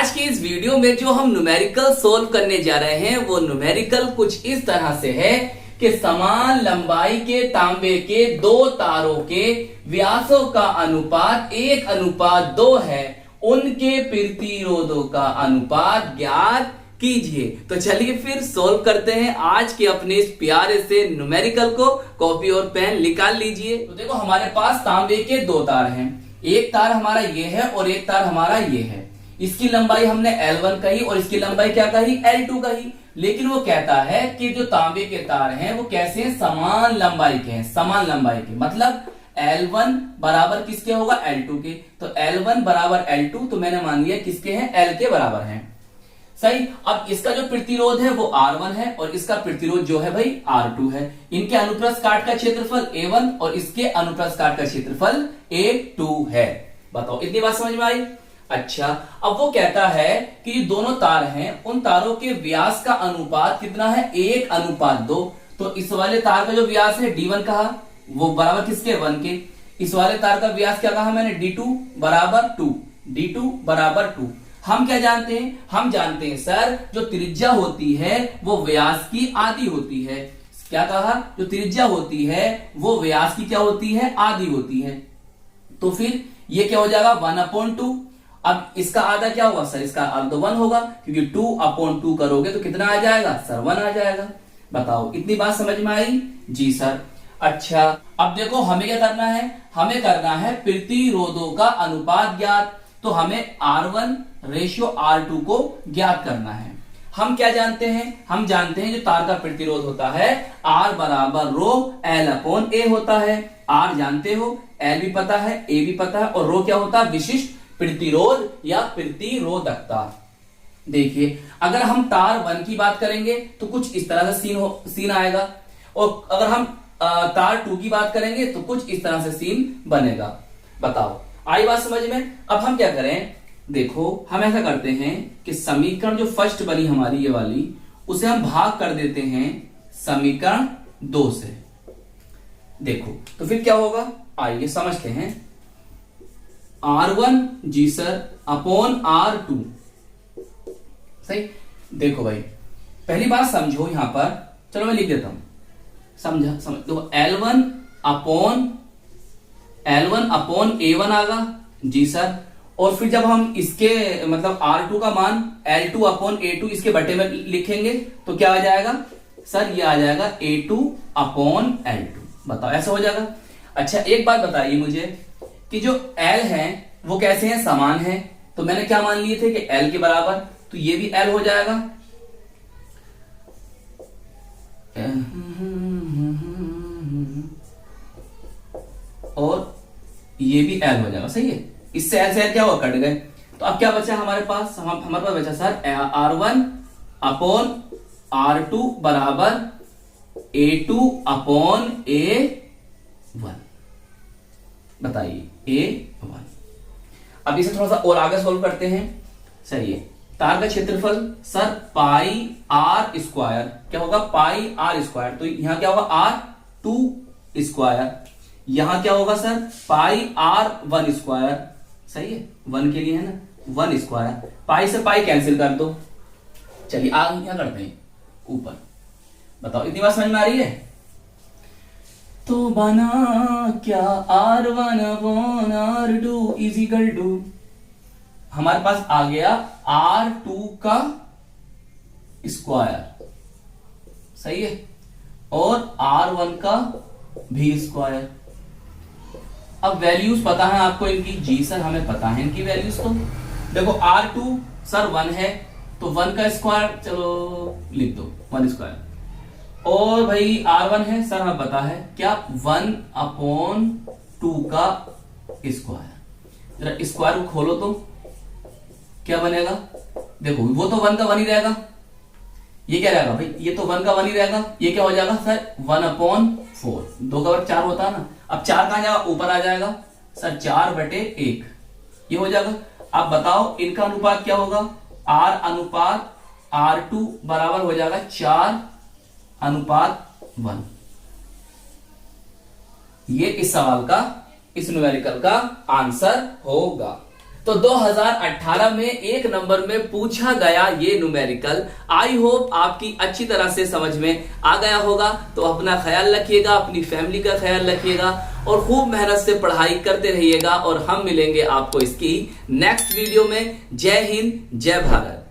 आज के इस वीडियो में जो हम न्यूमेरिकल सोल्व करने जा रहे हैं वो न्यूमेरिकल कुछ इस तरह से है कि समान लंबाई के तांबे के दो तारों के व्यासों का अनुपात 1:2 है, उनके प्रतिरोधों का अनुपात ज्ञात कीजिए। तो चलिए फिर सोल्व करते हैं आज के अपने इस प्यारे से न्यूमेरिकल को। कॉपी और पेन निकाल लीजिए। तो देखो हमारे पास तांबे के दो तार हैं, एक तार हमारा ये है और एक तार हमारा ये है। इसकी लंबाई हमने L1 कही और इसकी लंबाई क्या कही, L2 कही। लेकिन वो कहता है कि जो तांबे के तार हैं वो कैसे हैं, समान लंबाई के हैं। समान लंबाई के मतलब L1 बराबर किसके होगा, L2 के। तो L1 बराबर L2, तो मैंने मान लिया किसके हैं, L के बराबर हैं। सही। अब इसका जो प्रतिरोध है वो R1 है और इसका प्रतिरोध जो है भाई R2 है। इनके अनुप्रस्थ काट का क्षेत्रफल A1 और इसके अनुप्रस्थ काट का क्षेत्रफल A2 है। बताओ इतनी बात समझ में आई। अच्छा, अब वो कहता है कि ये दोनों तार हैं, उन तारों के व्यास का अनुपात कितना है, 1:2। तो इस वाले तार का जो व्यास है D1 कहा, वो बराबर किसके, 1 के। इस वाले तार का व्यास क्या कहा मैंने, D2 बराबर 2। D2 बराबर 2। हम क्या जानते हैं, हम जानते हैं सर जो त्रिज्या होती है वो व्यास की आधी होती है। क्या कहा, जो त्रिज्या होती है वो व्यास की क्या होती है, आधी होती है। तो फिर ये क्या हो जाएगा, 1/2। अब इसका आधा क्या होगा सर, इसका आधा 1 होगा, क्योंकि 2/2 करोगे तो कितना आ जाएगा सर, 1 आ जाएगा। बताओ इतनी बात समझ में आई जी सर। अच्छा, अब देखो हमें क्या करना है, हमें करना है प्रतिरोधों का अनुपात ज्ञात। तो हमें R1 रेशियो R2 को ज्ञात करना है। हम क्या जानते हैं, हम जानते हैं जो तार का प्रतिरोध होता है R बराबर रो L/A होता है। R जानते हो, L भी पता है, A भी पता है, और रो क्या होता है, विशिष्ट प्रतिरोध या प्रतिरोधकता। देखिए अगर हम तार 1 की बात करेंगे तो कुछ इस तरह से सीन आएगा, और अगर हम तार 2 की बात करेंगे तो कुछ इस तरह से सीन बनेगा। बताओ आई बात समझ में। अब हम क्या करें, देखो हम ऐसा करते हैं कि समीकरण जो फर्स्ट बनी हमारी ये वाली, उसे हम भाग कर देते हैं समीकरण 2 से। देखो तो फिर क्या होगा, आइए समझते हैं। R1 जी सर अपॉन R2। सही। देखो भाई पहली बात समझो यहां पर, चलो मैं लिख देता हूं, समझ देखो L1 अपॉन A1 आगा जी सर। और फिर जब हम इसके मतलब R2 का मान L2 अपॉन A2 इसके बटे में लिखेंगे तो क्या आ जाएगा सर, ये आ जाएगा A2 अपॉन L2। बताओ ऐसा हो जाएगा। अच्छा एक बात बताइए मुझे कि जो L है वो कैसे हैं, समान है। तो मैंने क्या मान लिए थे कि L के बराबर, तो ये भी L हो जाएगा। और ये भी L हो जाएगा। सही है, इससे L से L क्या हुआ, कट गए। तो अब क्या बचा हमारे पास, हमारे पास बचा सर R1 अपॉन R2 बराबर A2 अपॉन A1। बताइए A1। अब इसे थोड़ा सा और आगे सोल्व करते हैं। सही है, तार का क्षेत्रफल सर पाई R स्क्वायर, क्या होगा पाई R स्क्वायर। तो यहां क्या होगा R2 स्क्वायर, यहां क्या होगा सर पाई R1 स्क्वायर। सही है, 1 के लिए है ना, 1 स्क्वायर। पाई से पाई कैंसिल कर दो। चलिए आगे क्या करते हैं, ऊपर। बताओ इतनी बात समझ में आ रही है। तो बना क्या R1 upon R2 is equal to, हमारे पास आ गया R2 का स्क्वायर। सही है, और R1 का भी स्क्वायर। अब वैल्यूज पता है आपको इनकी, जी सर हमें पता है इनकी वैल्यूज। तो देखो R2 सर 1 है, तो 1 का स्क्वायर चलो लिख दो, 1 स्क्वायर। और भाई R1 है सर हमें पता है क्या, 1/2 का स्क्वायर। जरा स्क्वायर को खोलो तो क्या बनेगा, देखो वो तो 1 का 1 ही रहेगा। ये क्या रहेगा भाई, ये तो 1 का 1 ही रहेगा। ये क्या हो जाएगा सर 1/4, 2 का 4 होता है ना। अब 4 कहां जाएगा, ऊपर आ जाएगा सर 4/1, ये हो जाएगा। अब बताओ इनका अनुपात क्या होगा, R अनुपात R2 बराबर हो जाएगा 4:1। ये इस सवाल का, इस न्यूमेरिकल का आंसर होगा। तो 2018 में 1 नंबर में पूछा गया ये न्यूमेरिकल। आई होप आपकी अच्छी तरह से समझ में आ गया होगा। तो अपना ख्याल रखिएगा, अपनी फैमिली का ख्याल रखिएगा और खूब मेहनत से पढ़ाई करते रहिएगा और हम मिलेंगे आपको इसकी नेक्स्ट वीडियो में। जय हिंद, जय भारत।